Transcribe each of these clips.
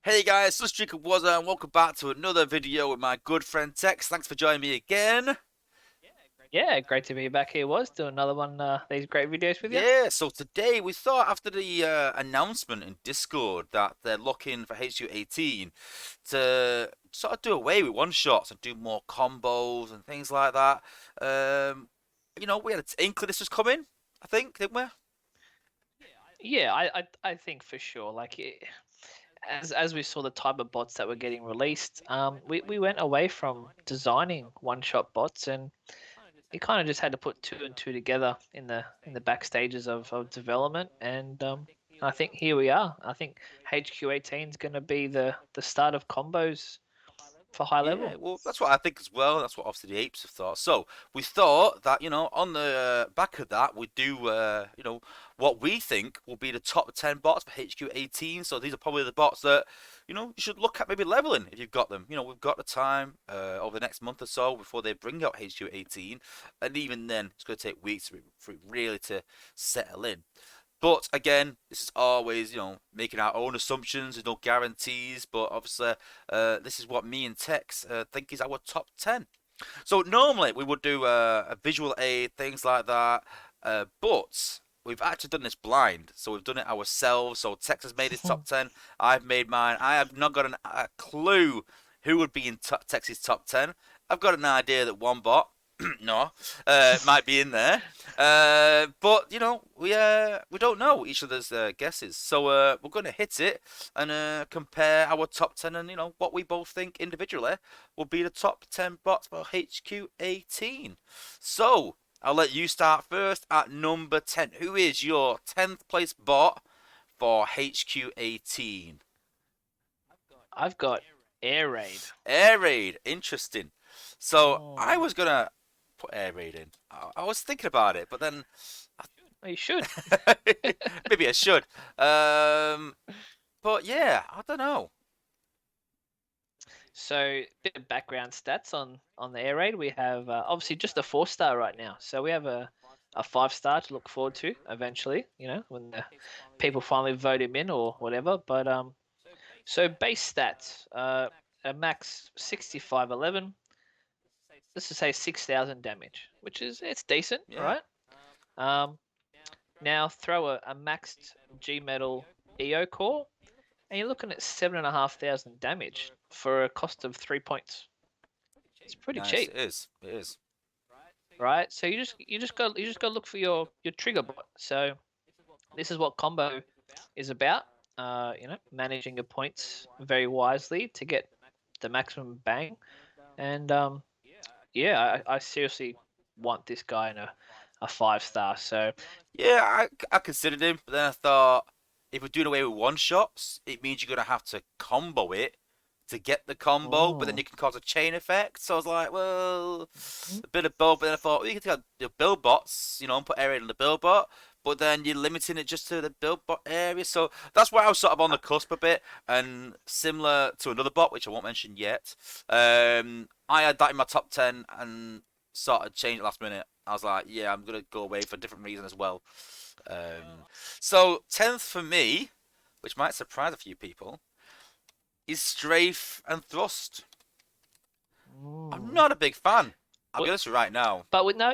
Hey guys, Sunstreaker Wozza, and welcome back to another video with my good friend Tex. Thanks for joining me again. Yeah, great to be back here. Was doing another one these great videos with you. Yeah, so today we thought after the announcement in Discord that they're looking for HQ18 to sort of do away with one shots and do more combos and things like that. We had an inkling this was coming, I think, didn't we? Yeah, I think for sure. As we saw the type of bots that were getting released, we went away from designing one shot bots, and you kind of just had to put two and two together in the back stages of development. And I think here we are. I think HQ18 is going to be the start of combos for high Yeah, level. well, that's what I think as well. That's what obviously the apes have thought. So we thought that, on the back of that, we'd do, what we think will be the top 10 bots for HQ18. So these are probably the bots that, you should look at maybe leveling if you've got them. We've got the time over the next month or so before they bring out HQ18. And even then, it's going to take weeks for it really to settle in. But again, this is always, making our own assumptions. There's no guarantees. But obviously, this is what me and Tex think is our top 10. So normally we would do a visual aid, things like that. But we've actually done this blind. So we've done it ourselves. So Tex has made his top 10. I've made mine. I have not got a clue who would be in Tex's top 10. I've got an idea that one bot no, might be in there. But we don't know each other's guesses, so we're going to hit it and compare our top 10 and what we both think individually will be the top 10 bots for HQ18. So I'll let you start first at number 10. Who is your 10th place bot for HQ18? I've got Air Raid. Air Raid, interesting. So I Oh, was gonna put air raid in. I was thinking about it, but then you should. maybe I should. But yeah, I don't know. So, bit of background stats on the air raid. We have obviously just a 4-star right now. So we have a 5-star to look forward to eventually. When the people finally vote him in or whatever. But so base stats, a max 6511. Let's just say 6,000 damage, which is it's decent, Yeah, right? Um, Now throw a maxed G metal EO core, and you're looking at 7,500 damage for a cost of 3 points. It's pretty nice. cheap, It is. It is. right? So you just go look for your trigger bot. So this is what combo is about. Managing your points very wisely to get the maximum bang. And yeah, I seriously want this guy in a 5-star. So Yeah, I considered him, but then I thought if we're doing away with one shots, it means you're gonna have to combo it to get the combo, but then oh, you can cause a chain effect. So I was like, well, a bit of both. But then I thought, well, you could take the build bots, and put area in the build bot, but then you're limiting it just to the build bot area. So that's why I was sort of on the cusp a bit, and similar to another bot, which I won't mention yet. I had that in my top 10 and sort of changed it last minute. I was like, yeah, I'm gonna go away for a different reason as well. So 10th for me, which might surprise a few people, is strafe and thrust. I'm mm. not a big fan. I'll be But honest with you right now. but with no,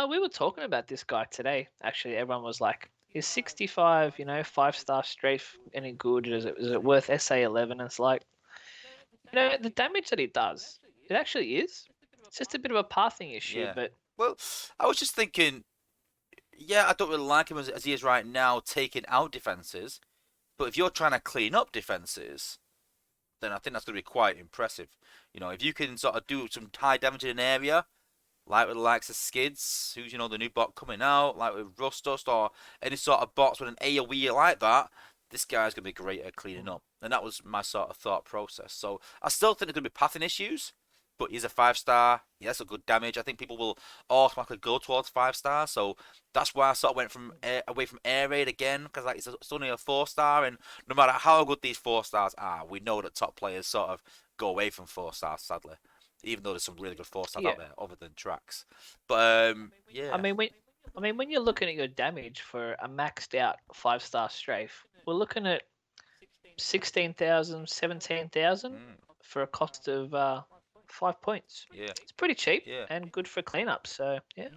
we were talking about this guy today. Actually, everyone was like, "Is 65, 5-star strafe any good? Is it worth SA 11?" And it's like, the damage that he does, it actually is. It's just a bit of a pathing issue, Yeah. but Well, I was just thinking, yeah, I don't really like him as he is right now, taking out defenses. But if you're trying to clean up defenses, then I think that's going to be quite impressive. If you can sort of do some high damage in an area, like with the likes of Skids, who's the new bot coming out, like with Rustust or any sort of bots with an AoE like that, this guy's gonna be great at cleaning up. And that was my sort of thought process. So I still think there's gonna be pathing issues, but he's a 5-star. He has a good damage. I think people will automatically go towards 5-star. So that's why I sort of went away from air raid again because like it's only a 4-star, and no matter how good these 4-stars are, we know that top players sort of go away from 4-stars. Sadly, even though there's some really good 4-stars yeah. out there other than tracks. But I yeah, mean, when you're looking at your damage for a maxed out 5-star strafe, we're looking at 16,000, 17,000 Mm, for a cost of 5 points. yeah, It's pretty cheap yeah. and good for cleanup. So yeah.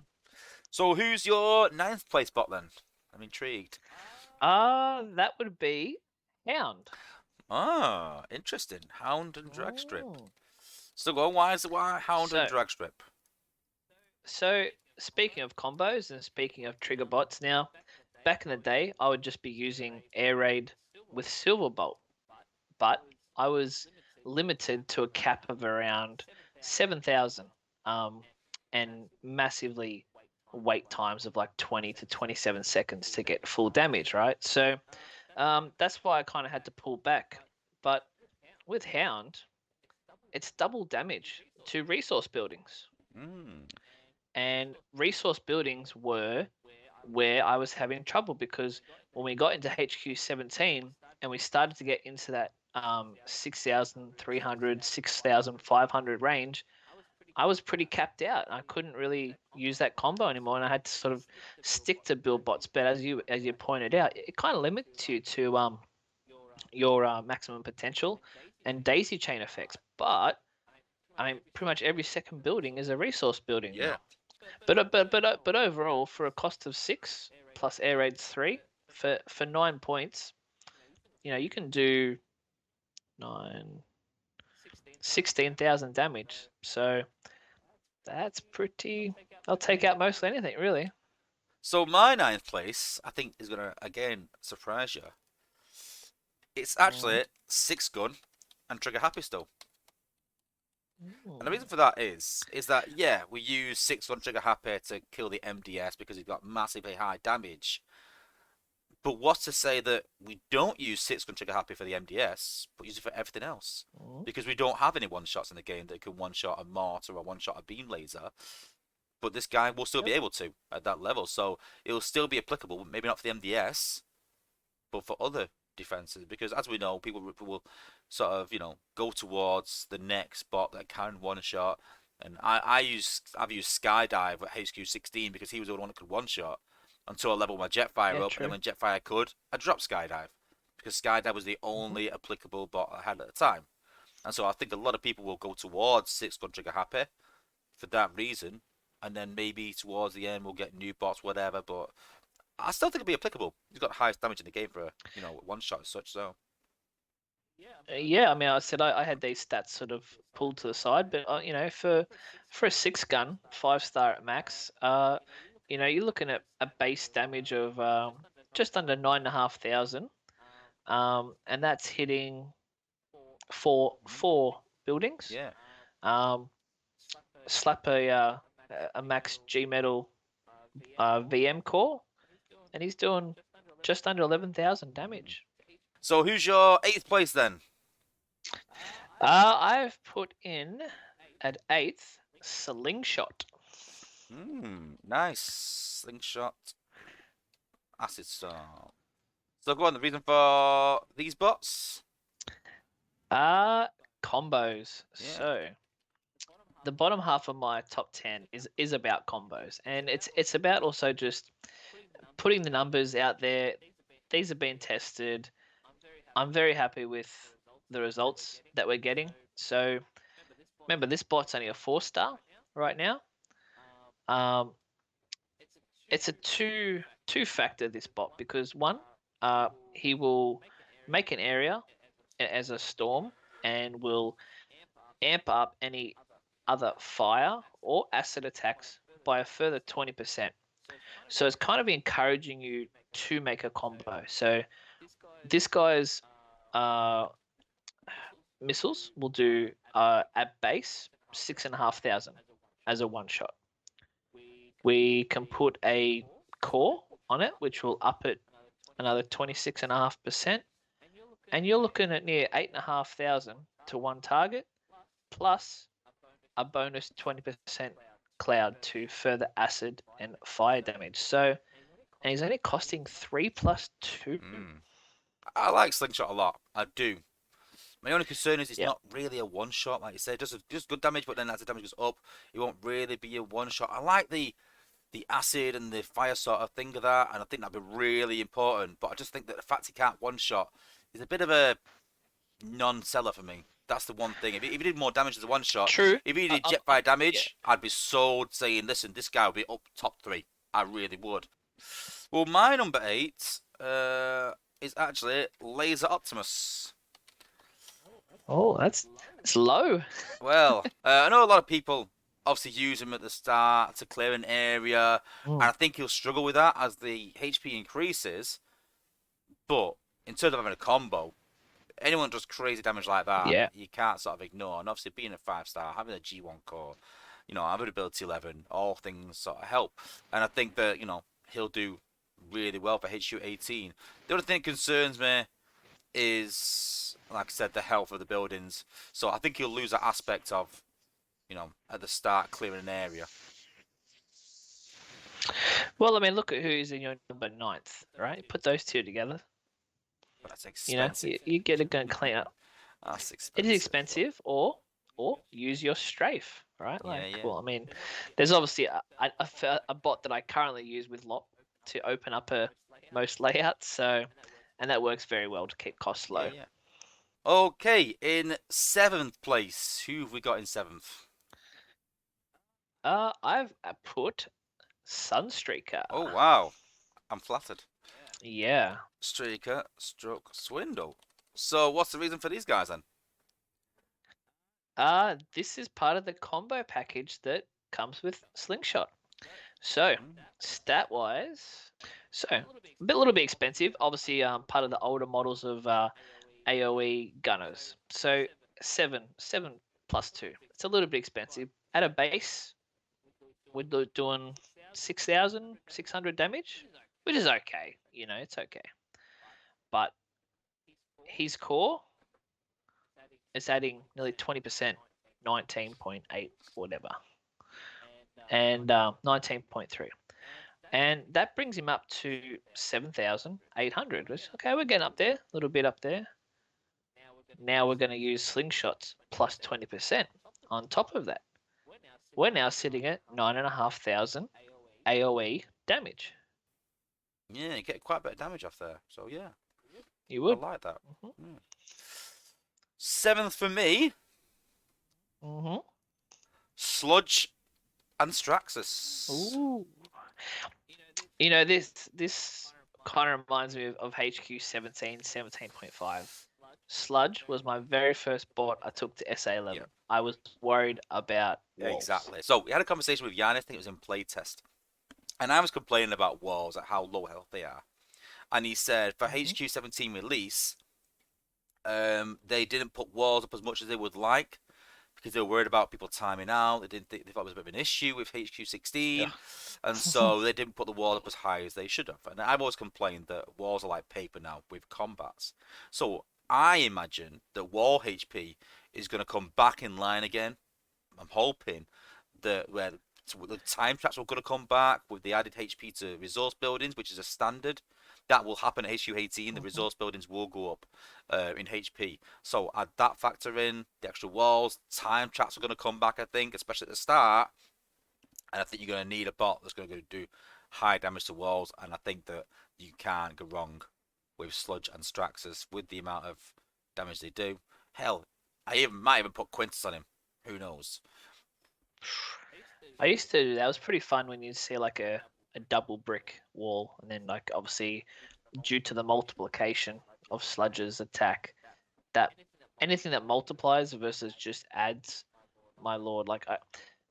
So who's your ninth place bot then? I'm intrigued. That would be Hound. Ah, interesting. Hound and Dragstrip. Mm. So go on, why Hound and So Dragstrip? so speaking of combos and speaking of trigger bots, now back in the day I would just be using Air Raid with Silver Bolt, but I was limited to a cap of around 7,000, and massively wait times of like 20 to 27 seconds to get full damage, right? So that's why I kind of had to pull back. But with Hound, it's double damage to resource buildings. Mm, And resource buildings were where I was having trouble because when we got into HQ17 and we started to get into that 6,300, 6,500 range, I was pretty capped out. I couldn't really use that combo anymore, and I had to sort of stick to build bots. But as you pointed out, it kind of limits you to your maximum potential and daisy chain effects. But I mean, pretty much every second building is a resource building yeah. now. But overall, for a cost of 6 plus air raids 3 for 9 points, you can do nine 16,000 damage. So that's pretty. I'll take out mostly anything, really. So my ninth place, I think, is gonna again surprise you. It's Mm. actually six gun and trigger happy still. And the Mm. reason for that is that yeah, we use six gun trigger happy to kill the MDS because he's got massively high damage. But what's to say that we don't use six gun trigger happy for the MDS, but use it for everything else? Mm. Because we don't have any one shots in the game that can one shot a mortar or one shot a beam laser. But this guy will still be Yep. able to at that level, so it'll still be applicable. Maybe not for the MDS, but for other defenses. Because as we know, people will sort of go towards the next bot that can one shot. And I've used Skydive at HQ16 because he was the only one that could one shot until I leveled my Jetfire Yeah, up, and then true. when Jetfire could, I dropped Skydive because Skydive was the Hmm. only applicable bot I had at the time. And so I think a lot of people will go towards six gun trigger happy for that reason, and then maybe towards the end we'll get new bots, whatever. But I still think it'll be applicable. He's got the highest damage in the game for a one shot as such. So Yeah, I mean, I said I had these stats sort of pulled to the side, but for a 6 gun, 5 star at max, you're looking at a base damage of just under 9,500, and that's hitting four buildings. yeah. Um, Slap a max G metal VM core, and he's doing just under 11,000 damage. So who's your eighth place then? I've put in at eighth Slingshot. Nice slingshot acid storm. So go on. The reason for these bots? Uh Combos. Yeah. So the bottom half of my top 10 is about combos, and it's about also just putting the numbers out there. These have been tested. I'm very happy with the results that we're getting. So remember, this bot's only a 4 star right now. Um, it's a two factor, this bot, because one, he will make an area as a storm and will amp up any other fire or acid attacks by a further 20%. So it's kind of encouraging you to make a combo. So this guy's uh, missiles will do at base 6,500 as a one shot. We can put a core on it, which will up it another 26.5%, and you're looking at near 8,500 to one target, plus a bonus 20% cloud to further acid and fire damage. So, and he's only costing 3 plus 2. I like slingshot a lot. I do. My only concern is it's Yeah. not really a one shot, like you said. Just good damage, but then as the damage goes up, it won't really be a one shot. I like the the acid and the fire sort of thing of that, and I think that'd be really important. But I just think that the fact he can't one shot is a bit of a non-seller for me. That's the one thing. If he did more damage as a one shot, True. if he did I, jet I, fire yeah. damage, I'd be sold saying, listen, this guy will be up top three. I really would. Well, my number eight is actually Laser Optimus. Oh, that's low. Well, I know a lot of people obviously use him at the start to clear an area, and Mm. I think he'll struggle with that as the HP increases. But in terms of having a combo, anyone does crazy damage like that, Yeah. you can't sort of ignore. And obviously, being a 5-star, having a G1 core, having ability 11, all things sort of help. And I think that he'll do really well for HQ18. The only thing that concerns me is, like I said, the health of the buildings. So I think he'll lose that aspect of, at the start clearing an area. Well, I mean, look at who's in your number ninth, right? Put those two together. But that's You know, expensive. you get a gun clean up. That's It is expensive. expensive, or use your strafe, right? Yeah, Like, yeah. well, I mean, there's obviously a bot that I currently use with Lot to open up a most layouts, so and that works very well to keep costs Yeah, low. yeah. Okay, in seventh place, who have we got in seventh? I've put Sunstreaker. Oh wow, I'm flattered. Yeah. Streaker, stroke, swindle. So what's the reason for these guys then? This is part of the combo package that comes with Slingshot. So, stat wise, a little bit expensive. Obviously, part of the older models of AOE gunners. So 7 plus 2. It's a little bit expensive. At a base, we're doing 6,600 damage, which is okay. It's okay. But his core is adding nearly 20%, 19.8 whatever, and 19.3. And that brings him up to 7,800. Which, okay, we're getting up there, a little bit up there. Now we're going to use slingshots plus 20% on top of that. We're now sitting at 9,500 AOE damage. Yeah, you get quite a bit of damage off there. So yeah, You I would. like that. Mm-hmm. Seventh for me, Mm-hmm. Sludge and Straxus. Ooh. This kind of reminds me of HQ17, 17.5. Sludge was my very first bot I took to SA11. Yeah. I was worried about walls. Exactly. So we had a conversation with Yannis, I think it was in playtest. And I was complaining about walls, at how low health they are. And he said for HQ17 release, they didn't put walls up as much as they would like because they were worried about people timing out. They thought it was a bit of an issue with HQ16, Yeah. and so they didn't put the wall up as high as they should have. And I've always complained that walls are like paper now with combats. So I imagine that wall HP is going to come back in line again. I'm hoping that where the time traps are going to come back with the added HP to resource buildings, which is a standard. That will happen at HQ18. The resource buildings will go up in HP. So add that factor in. The extra walls, time traps are going to come back, I think, especially at the start. And I think you're going to need a bot that's going to do high damage to walls. And I think that you can't go wrong with Sludge and Straxus with the amount of damage they do. Hell, might even put Quintus on him. Who knows? I used to do that. It was pretty fun when you see like a double brick wall, and then like obviously due to the multiplication of Sludge's attack, that anything that multiplies versus just adds, my lord,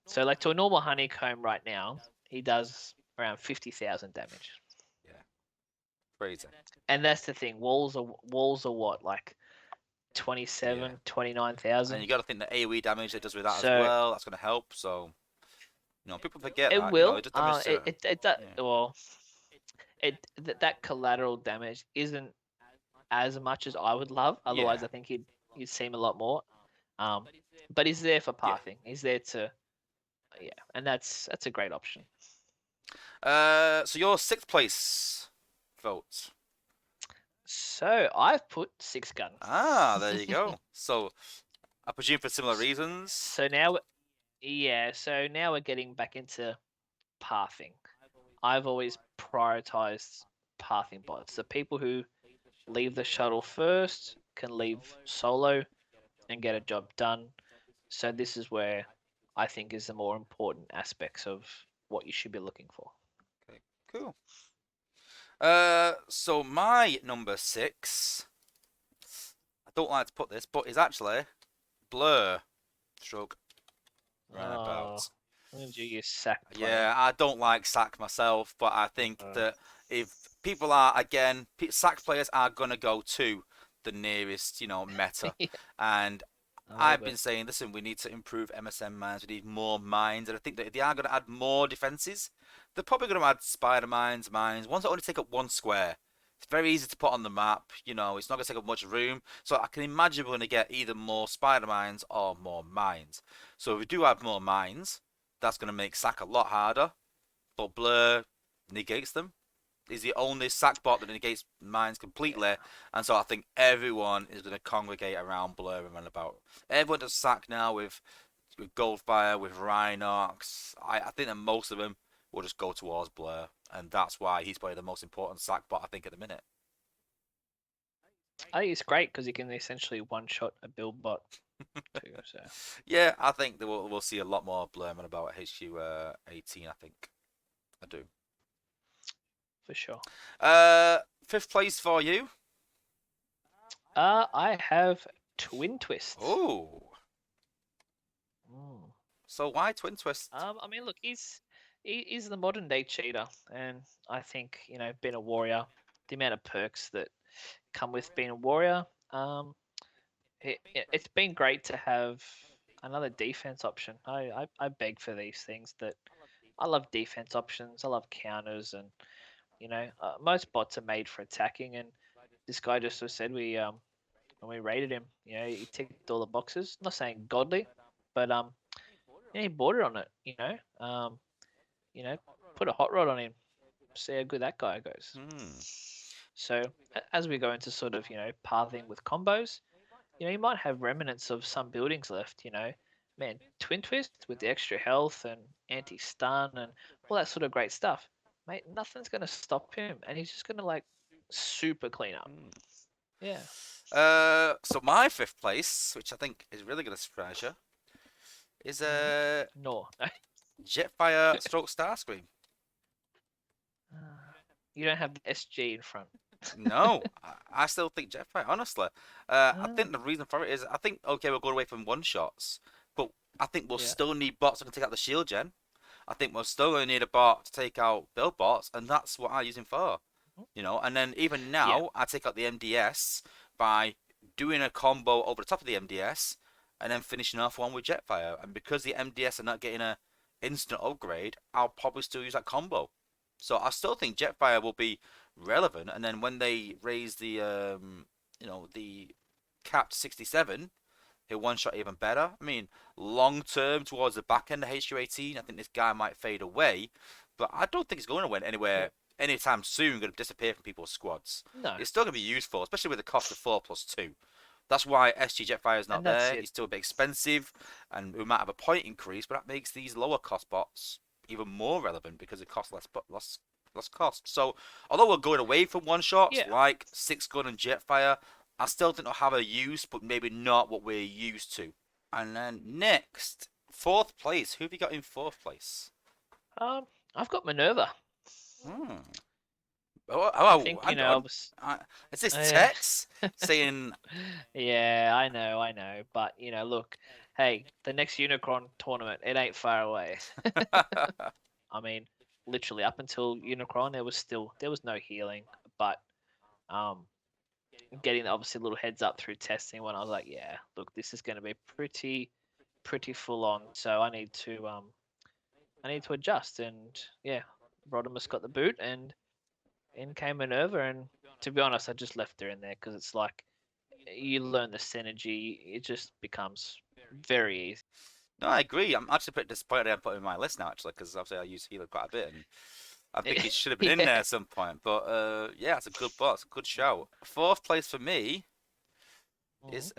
so like to a normal honeycomb right now, he does around 50,000 damage. Yeah, crazy. And that's the thing. Walls are what, like 27, Yeah. 29,000. And you got to think the AoE damage it does with that as So well. That's going to help. So, people forget it that. will. It does damage to. It Yeah. well, that collateral damage isn't as much as I would love. Otherwise, Yeah. I think he'd seem a lot more. But he's there for Yeah. pathing. He's there to, yeah, and that's a great option. So your sixth place vote. So I've put 6 gun. Ah, there you go. So, I presume for similar reasons. So now, yeah. So now we're getting back into pathing. I've always prioritized pathing bots. The people who leave the shuttle first can leave solo and get a job done. So this is where I think is the more important aspects of what you should be looking for. Okay, cool. So my number 6, I don't like to put this, but it's actually Blur stroke Oh, Runabout. I'm gonna do your sack player. Yeah, I don't like sack myself, but I think Uh, that if people are, again, sack players are gonna go to the nearest, meta, yeah, and a little I've bit. been saying, listen, we need to improve MSM mines. We need more mines, and I think that if they are going to add more defenses, they're probably going to add spider mines, ones that only take up 1 square. It's very easy to put on the map. It's not going to take up much room. So I can imagine we're going to get either more spider mines or more mines. So if we do have more mines, that's going to make sack a lot harder. But Blur negates them. Is the only sack bot that negates mines completely, Yeah. and so I think everyone is going to congregate around Blur and Runabout. Everyone does sack now with Goldfire, with Rhinox. I think that most of them will just go towards Blur, and that's why he's probably the most important sack bot I think at the minute. I think it's great because you can essentially one shot a build bot too. So Yeah, I think that we'll see a lot more Blur and Runabout at HQ18. I think I do. for sure. Uh, Fifth place for you. I have Twin Twist. Oh, Mm. so why Twin Twist? I mean, look, he's the modern day cheater, and I think being a warrior, the amount of perks that come with being a warrior, it's been great to have another defense option. I beg for these things that I love defense options. I love counters, and most bots are made for attacking. And this guy just sort of said when we rated him, he ticked all the boxes. I'm not saying godly, but he bordered on it. You know, put a hot rod on him, see how good that guy goes. Hmm. So as we go into sort of pathing with combos, you might have remnants of some buildings left. Man, Twin Twist with the extra health and anti stun and all that sort of great stuff, mate. Nothing's gonna stop him, and he's just gonna like super clean up. Hmm. Yeah. So my fifth place, which I think is really going to surprise you, is Mm. No. Jetfire stroke Starscream. You don't have the SG in front. No, I still think Jetfire. Honestly, I Ah, think the reason for it is I think okay we're going away from one shots, but I think we'll yeah. still need bots that can take out the shield gen. I think we're still going to need a bot to take out build bots, and that's what I use him for. And then even Yeah. now I take out the MDS by doing a combo over the top of the MDS, and then finishing off one with Jetfire. And because the MDS are not getting a instant upgrade, I'll probably still use that combo. So I still think Jetfire will be relevant. And then when they raise the cap to 67, he'll one shot even better. I mean, long term towards the back end of HQ18, I think this guy might fade away, but I don't think he's going to win Yeah. anywhere anytime soon. Going to disappear from people's squads. No. It's still going to be useful, especially with the cost of 4+2. That's why SG Jetfire is not And that's there. it. He's still a bit expensive, and we might have a point increase, but that makes these lower cost bots even more relevant because it costs less cost. So, although we're going away from one shots Yeah. like Six Gun and Jetfire, I still think they'll have a use, but maybe not what we're used to. And then next, fourth place. Who have you got in fourth place? Um, I've got Minerva. Hmm. Oh, I oh, think hang I on. was. Is this Yeah. Tex saying? Yeah, I know. But look, hey, the next Unicron tournament, it ain't far away. I mean, literally up until Unicron, there was no healing, but um, getting obviously a little heads up through testing when I was like, yeah, look, this is going to be pretty full on. So I need to adjust, and yeah, Rodimus got the boot, and in came Minerva, and to be honest, I just left her in there because it's like you learn the synergy. It just becomes very easy. No, I agree. I'm actually pretty disappointed I haven't put him in my list now, actually, because obviously I use healer quite a bit, and I think he should have been in Yeah. there at some point. But yeah, it's a good boss, good shout. Fourth place for me Mhm. is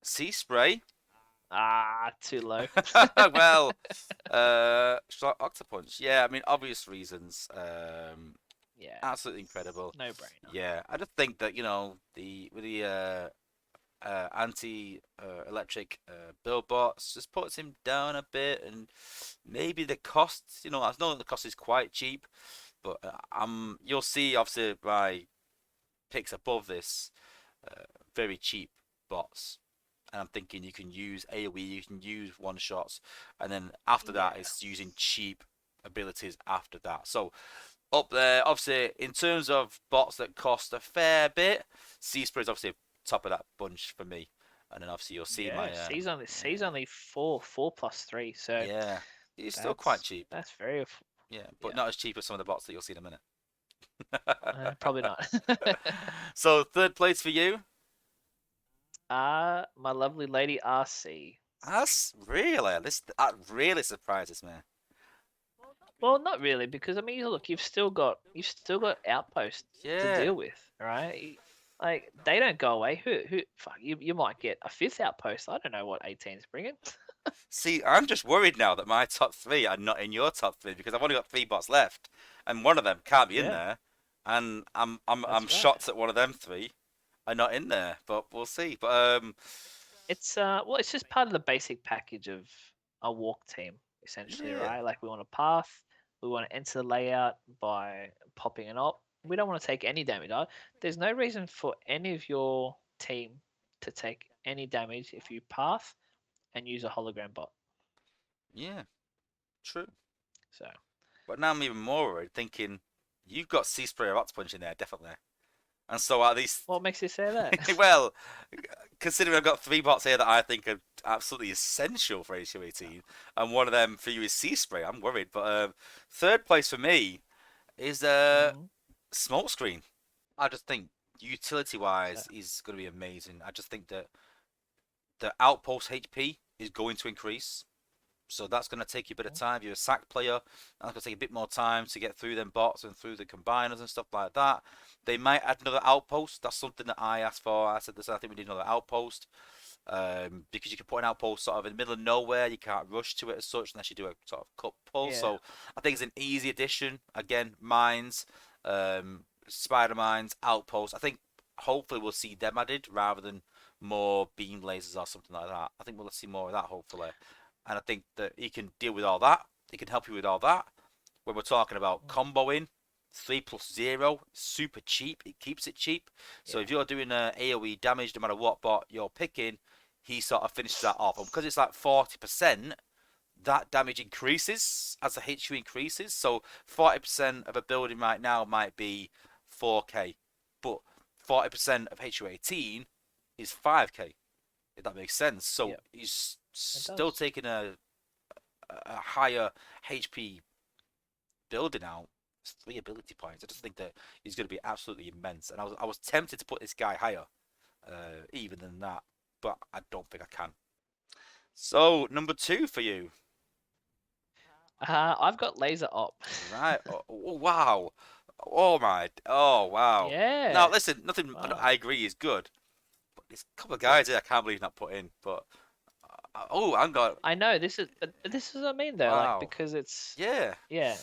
Sea Spray Ah, too low. Well, Shark Octopunch. Yeah, I mean, obvious reasons. Yeah, Absolutely incredible. no brainer. Yeah, I just think that the with the anti electric build bots just puts him down a bit, and maybe the cost. I know that the cost is quite cheap, but you'll see obviously my picks above this very cheap bots. And I'm thinking you can use AoE, you can use one shots, and then after that, Yeah, it's using cheap abilities after that. So up there, obviously, in terms of bots that cost a fair bit, Sea Spray is obviously top of that bunch for me. And then obviously you'll see my yeah. C's yeah, only four plus three, so yeah, it's still quite that's cheap. that's very Yeah, but yeah. not as cheap as some of the bots that you'll see in a minute. Probably not. So third place for you. My lovely lady RC. That's really that really surprises me. Well, not really, because I mean, look, you've still got Outpost to Yeah. deal with, right? Like they don't go away. Who? Fuck, you might get a fifth Outpost. I don't know what 18's bringing. See, I'm just worried now that my top three are not in your top three because I've only got three bots left, and one of them can't be in Yeah, there, and I'm that's right. shocked that one of them three are not in there. But we'll see. But It's just part of the basic package of a walk team, essentially, yeah, right? Like we want a path, we want to enter the layout by popping an op. We don't want to take any damage. There's no reason for any of your team to take any damage if you path and use a hologram bot. yeah, true. So, But now I'm even more worried, thinking you've got Sea Spray or Punch in there definitely, and so are these. what makes you say that? Well, considering I've got three bots here that I think are absolutely essential for HQ18, and one of them for you is Sea Spray, I'm worried. But third place for me is hmm Smokescreen. I just think utility So, wise is going to be amazing. I just think that the outpost HP is going to increase. So that's going to take you a bit of time. If you're a sack player, that's going to take a bit more time to get through them bots and through the combiners and stuff like that. They might add another outpost. That's something that I asked for. I said this. I think we need another outpost because you can put an outpost sort of in the middle of nowhere. You can't rush to it as such unless you do a sort of cut pull. yeah. So I think it's an easy addition. Again, mines, spider mines, outposts. I think hopefully we'll see them added rather than more beam lasers or something like that. I think we'll see more of that hopefully, and I think that he can deal with all that. He can help you with all that. When we're talking about Mm, comboing, 3+0, super cheap. It keeps it cheap. So yeah. if you're doing AoE damage, no matter what bot you're picking, he sort of finishes that off. And because it's like 40%, that damage increases as the HQ increases. So 40% of a building right now might be 4k, but 40% of HQ18 is 5k, if that makes sense. So Yep. he's It still does. taking a higher HP building out. It's 3 ability points. I just think that he's going to be absolutely immense. And I was tempted to put this guy higher, even than that, but I don't think I can. So number two for you. I've got laser op. Right. Oh, wow. Oh my. Oh wow. Now Yeah. listen, nothing Wow. I agree is good, but there's a couple of guys here I can't believe not put in. But oh, I'm got I know but this is what I mean though, like wow. because it's Yeah. yeah,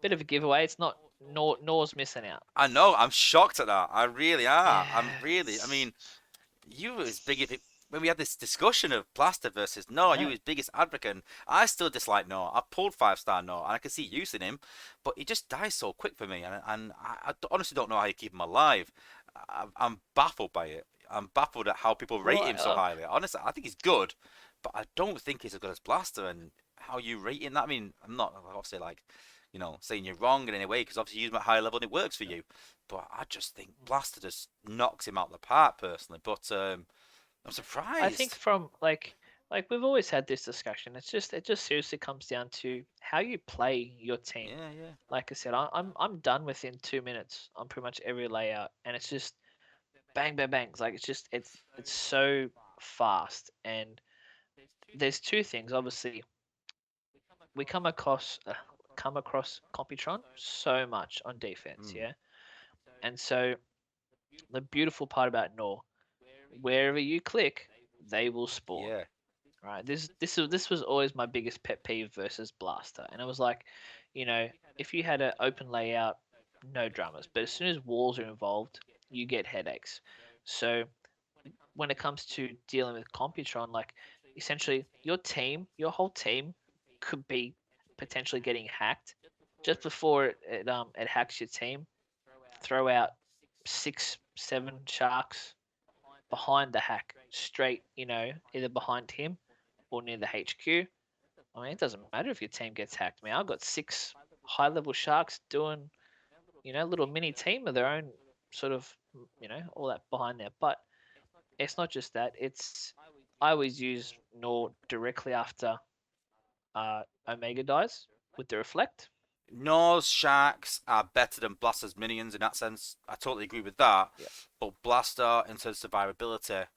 bit of a giveaway. It's not Nor's missing out. I know. I'm shocked at that. I really are. I'm Yeah, really. I mean, you were his biggest. When we had this discussion of Blaster versus I Noah, you know. were his biggest advocate. And I still dislike Noah. I pulled 5-star Noah, and I can see using him, but he just dies so quick for me, and I honestly don't know how you keep him alive. I'm baffled by it. I'm baffled at how people Well, rate him so look, highly. Honestly, I think he's good, but I don't think he's as good as Blaster. And how you rate him that? I mean, I'm not obviously like, saying you're wrong in any way because obviously you use him at high level and it works for you. But I just think Blaster just knocks him out of the park personally. But I'm I think surprised. from like we've always had this discussion. It just seriously comes down to how you play your team. Yeah, yeah. Like I said, I'm done within 2 minutes on pretty much every layout, and it's just bang bang bangs. Like it's so fast, and there's two things. Obviously, we come across Computron so much on defense, Mm, yeah. And so the beautiful part about Nor, wherever you click, they will spawn. yeah. right? This was always my biggest pet peeve versus Blaster, and it was like, you know, if you had an open layout, no dramas, but as soon as walls are involved, you get headaches. So when it comes to dealing with Computron, like essentially your team, your whole team, could be potentially getting hacked just before it hacks your team. Throw out 6, 7 sharks behind the hack, straight, either behind him or near the HQ. I mean, it doesn't matter if your team gets hacked. I mean, I've got 6 high-level sharks doing, little mini team of their own, sort of, all that behind there. But it's not just that. It's I always use Nor directly after Omega dies with the reflect. Nor's sharks are better than Blaster's minions in that sense. I totally agree with that. Yeah, But Blaster, in terms of survivability,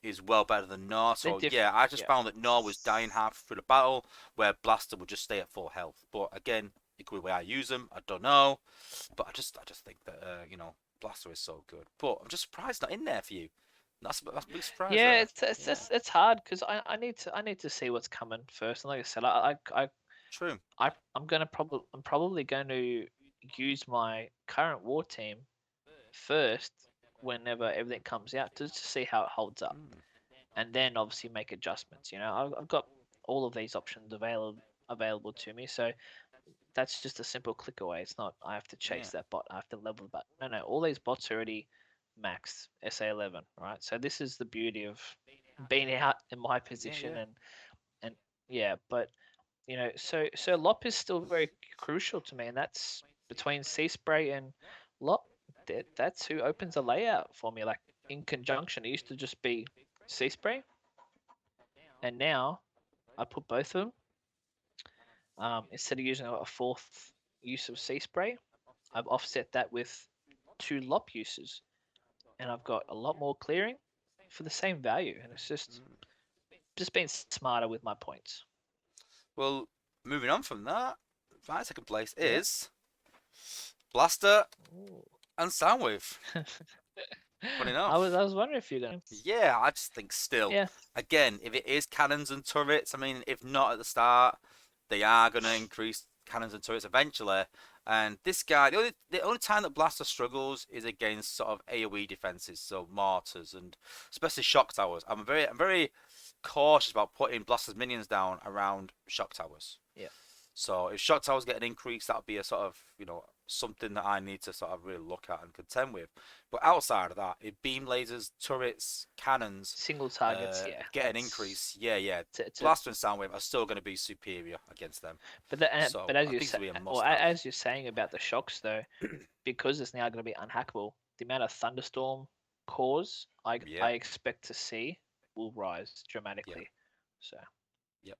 is well better than Nor. they're So yeah, different. I just Yeah, found that Nor was dying half through the battle, where Blaster would just stay at full health. But again, it could be the way I use them. I don't know. But I just think that Blaster is so good. But I'm just surprised not in there for you. That's a big surprise yeah. there. It's Yeah, just it's hard because I need to see what's coming first. And like I said, true. I'm probably going to use my current war team first whenever everything comes out to see how it holds up, Mm, and then obviously make adjustments. I've got all of these options available to me, so that's just a simple click away. It's not I have to yeah, chase that bot. I have to level the bot. No, all these bots are already maxed SA11, right? So this is the beauty of being out in my yeah, position yeah. and yeah, but so Lop is still very crucial to me, and that's between Sea Spray and Lop. That's who opens a layout for me. Like in conjunction, it used to just be Sea Spray, and now I put both of them. Instead of using a fourth use of Sea Spray, I've offset that with 2 Lop uses, and I've got a lot more clearing for the same value, and it's Mm. just being smarter with my points. Well, moving on from that, my second place Yeah. is Blaster Ooh. and Soundwave. Funny I enough. was wondering if you're gonna. Yeah, I just think still. Yeah. Again, if it is cannons and turrets, I mean, if not at the start, they are going to increase cannons and turrets eventually. And this guy, the only time that Blaster struggles is against sort of AoE defenses, so mortars and especially shock towers. I'm very cautious about putting Blaster's minions down around shock towers. Yeah. So if shock towers get an increase, that'll be a sort of something that I need to sort of really look at and contend with. But outside of that, if beam lasers, turrets, cannons Single targets. Yeah. get an That's increase, yeah, yeah, it's a. Blaster and Soundwave are still going to be superior against them. But So as I you think it's say, going to be a or must-have. as you're saying about the shocks though, because it's now going to be unhackable, the amount of thunderstorm cores I Yep, expect to see will rise yep, dramatically. So yep.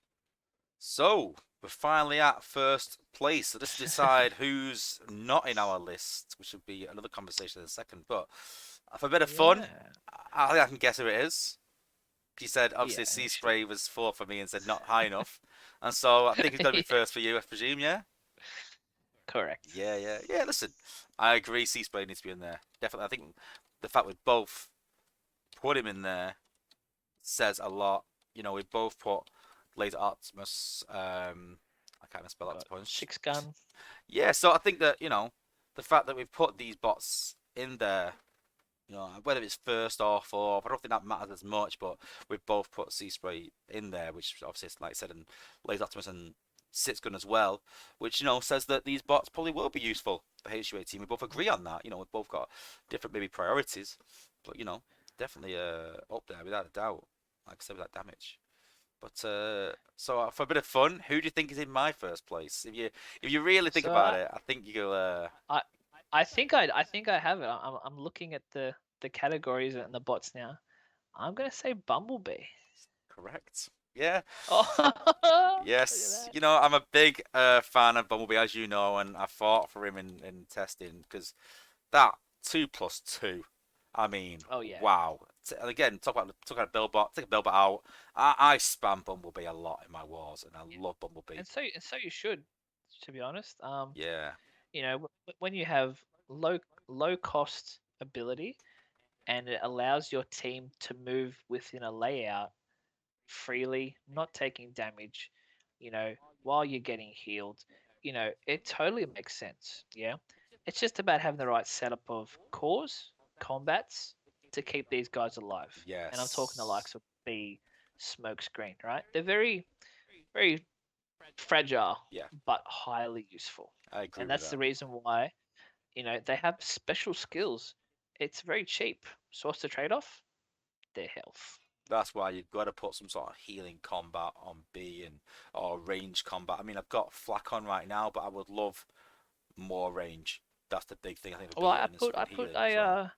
So we're finally at first place. So let's decide who's not in our list, which would be another conversation in a second. But for a bit of fun, yeah, I think I can guess who it is. He said yeah, obviously Sea you should. Spray was four for me and said not high enough. And so I think it's got to be Yeah, first for you, I presume, yeah? correct. Yeah, yeah, yeah. Listen, I agree. Sea Spray needs to be in there. Definitely. I think the fact we both put him in there says a lot. We both put Laser Optimus. I can't even spell Got Octopunch. 6 gun. Yeah, so I think that the fact that we've put these bots in there, whether it's first or fourth, I don't think that matters as much. But we've both put Sea Spray in there, which obviously, like I said, and Laser Optimus and Six Gun as well, which says that these bots probably will be useful for HQ18. We both agree on that. We've both got different maybe priorities, but definitely up there without a doubt. Like I said, with that damage. But so for a bit of fun, who do you think is in my first place? If you really think So about it, I think you'll. I I think I have it. I'm looking at the categories and the bots now. I'm gonna say Bumblebee. Correct. Yeah. Oh, look at Yes. that. I'm a big fan of Bumblebee, as you know, and I fought for him in testing because that 2+2. I mean, Oh yeah, wow. And again, talk about Billbot. Take a Billbot out. I spam Bumblebee a lot in my wars, and I yeah. love Bumblebee. And so you should, to be honest. Yeah. When you have low cost ability and it allows your team to move within a layout, freely, not taking damage, you know, while you're getting healed, it totally makes sense. Yeah. It's just about having the right setup of cores, combats to keep these guys alive. And I'm talking the Yes. likes of B, Smokescreen, right? They're very, very fragile, Yeah, but highly useful. I agree And with that's that. the reason why, they have special skills. It's very cheap. So what's the trade off? Their health. That's why you've got to put some sort of healing combat on B and or range combat. I mean, I've got flak on right now, but I would love more range. That's the big thing I think for Well, B I and, put I and put healing. So,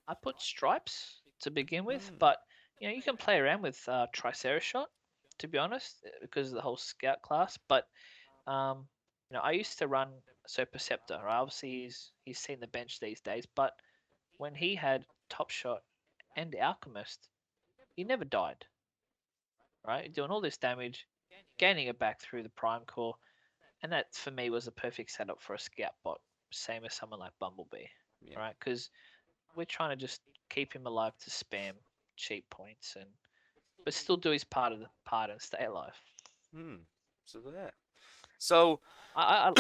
I put stripes to begin with, mm, but you can play around with Triceratops shot, to be honest, because of the whole scout class. But um, I used to run Perceptor. Right? Obviously, he's seen the bench these days, but when he had Top Shot and Alchemist, he never died. Right, doing all this damage, gaining it back through the Prime Core, and that for me was a perfect setup for a scout bot, same as someone like Bumblebee, yeah. right? Because we're trying to just keep him alive to spam cheap points and but still do his part of the part and stay alive. Hmm. So there. So, I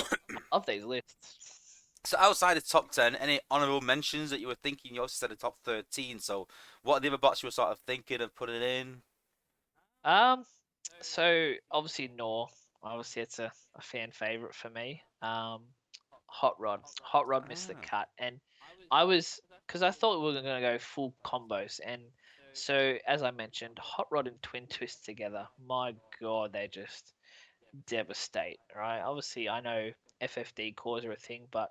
love these lists. so outside the top 10, any honourable mentions that you were thinking? You also said the top 13. So, what are the other bots you were sort of thinking of putting in? Um, so obviously Nor, obviously it's a fan favorite for me. Hot Rod missed the Ah, cut, and I was because I thought we were gonna go full combos, and so as I mentioned, Hot Rod and Twin Twist together, my god, they just devastate, right? Obviously, I know FFD cores are a thing, but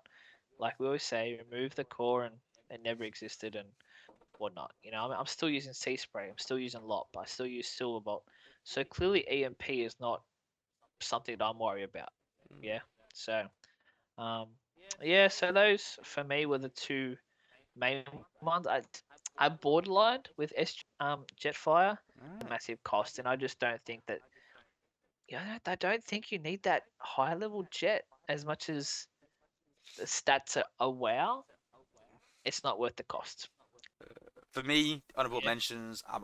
like we always say, remove the core and it never existed and whatnot. I'm still using Sea Spray, I'm still using LOP, I still use Silverbolt. So clearly, EMP is not something that I'm worried about. mm, Yeah. So, um, yeah. So those for me were the two main ones. I borderlined with Jetfire, a ah. massive cost, and I just don't think that I don't think you need that high level jet as much as the stats are a wow. It's not worth the cost. For me, honourable Yeah. mentions. I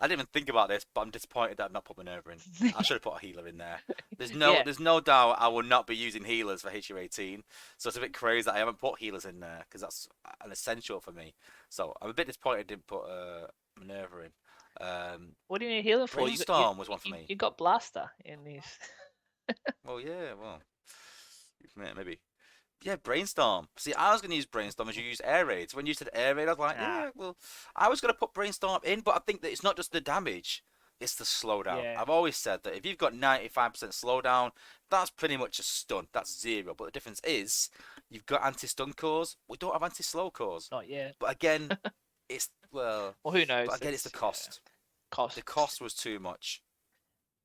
didn't even think about this, but I'm disappointed that I've not put Minerva in. I should have put a healer in there. Yeah. There's no doubt I will not be using healers for HQ18. So it's a bit crazy that I haven't put healers in there because that's an essential for me. So I'm a bit disappointed I didn't put Minerva in. What do you need healing for? Brainstorm was one for me. You got Blaster in these. Well, yeah, well, maybe. Yeah, brainstorm. See, I was gonna use brainstorm as you use air raids. When you said air raid, I was like, Ah. yeah, well, I was gonna put brainstorm in, but I think that it's not just the damage; it's the slowdown. Yeah. I've always said that if you've got 95% slowdown, that's pretty much a stun. That's zero. But the difference is, you've got anti-stun cores. We don't have anti-slow cores. Not yet. But again, it's well, Well, who but knows? again, it's the It's yeah. cost. The Cost. cost was too much.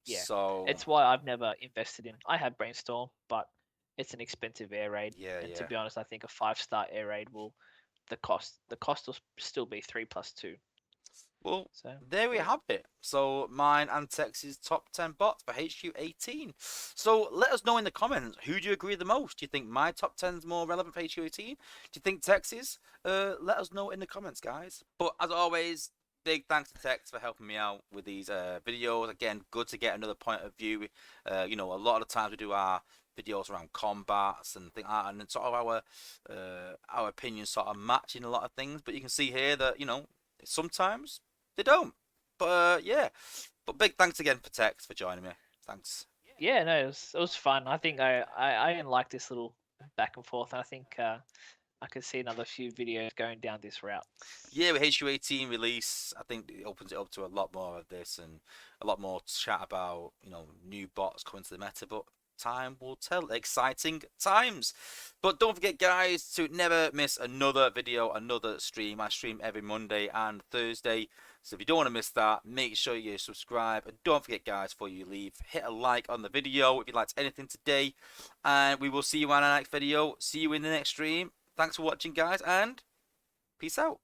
Yeah. So It's why I've never invested in. I have Brainstorm, but it's an expensive air raid, yeah, and to yeah. be honest, I think a 5-star air raid will the cost will still be 3 plus 2. Well, So there we yeah. have it. So mine and Tex's top 10 bots for HQ18. So let us know in the comments, who do you agree the most? Do you think my top 10 is more relevant for HQ18? Do you think Tex's? Let us know in the comments, guys. But as always, big thanks to Tex for helping me out with these videos. Again, good to get another point of view. A lot of the times we do our videos around combats and things like that, and sort of our opinions sort of matching a lot of things. But you can see here that sometimes they don't. But yeah. But big thanks again for Tex for joining me. Thanks. Yeah, no, it was fun. I think I like this little back and forth, and I think I could see another few videos going down this route. Yeah, with HQ18 release, I think it opens it up to a lot more of this and a lot more chat about, new bots coming to the meta, but time will tell. Exciting times. But don't forget, guys, to never miss another video, another stream. I stream every Monday and Thursday. So if you don't want to miss that, make sure you subscribe. And don't forget, guys, before you leave, hit a like on the video if you liked anything today. And we will see you on our next video. See you in the next stream. Thanks for watching, guys, and peace out.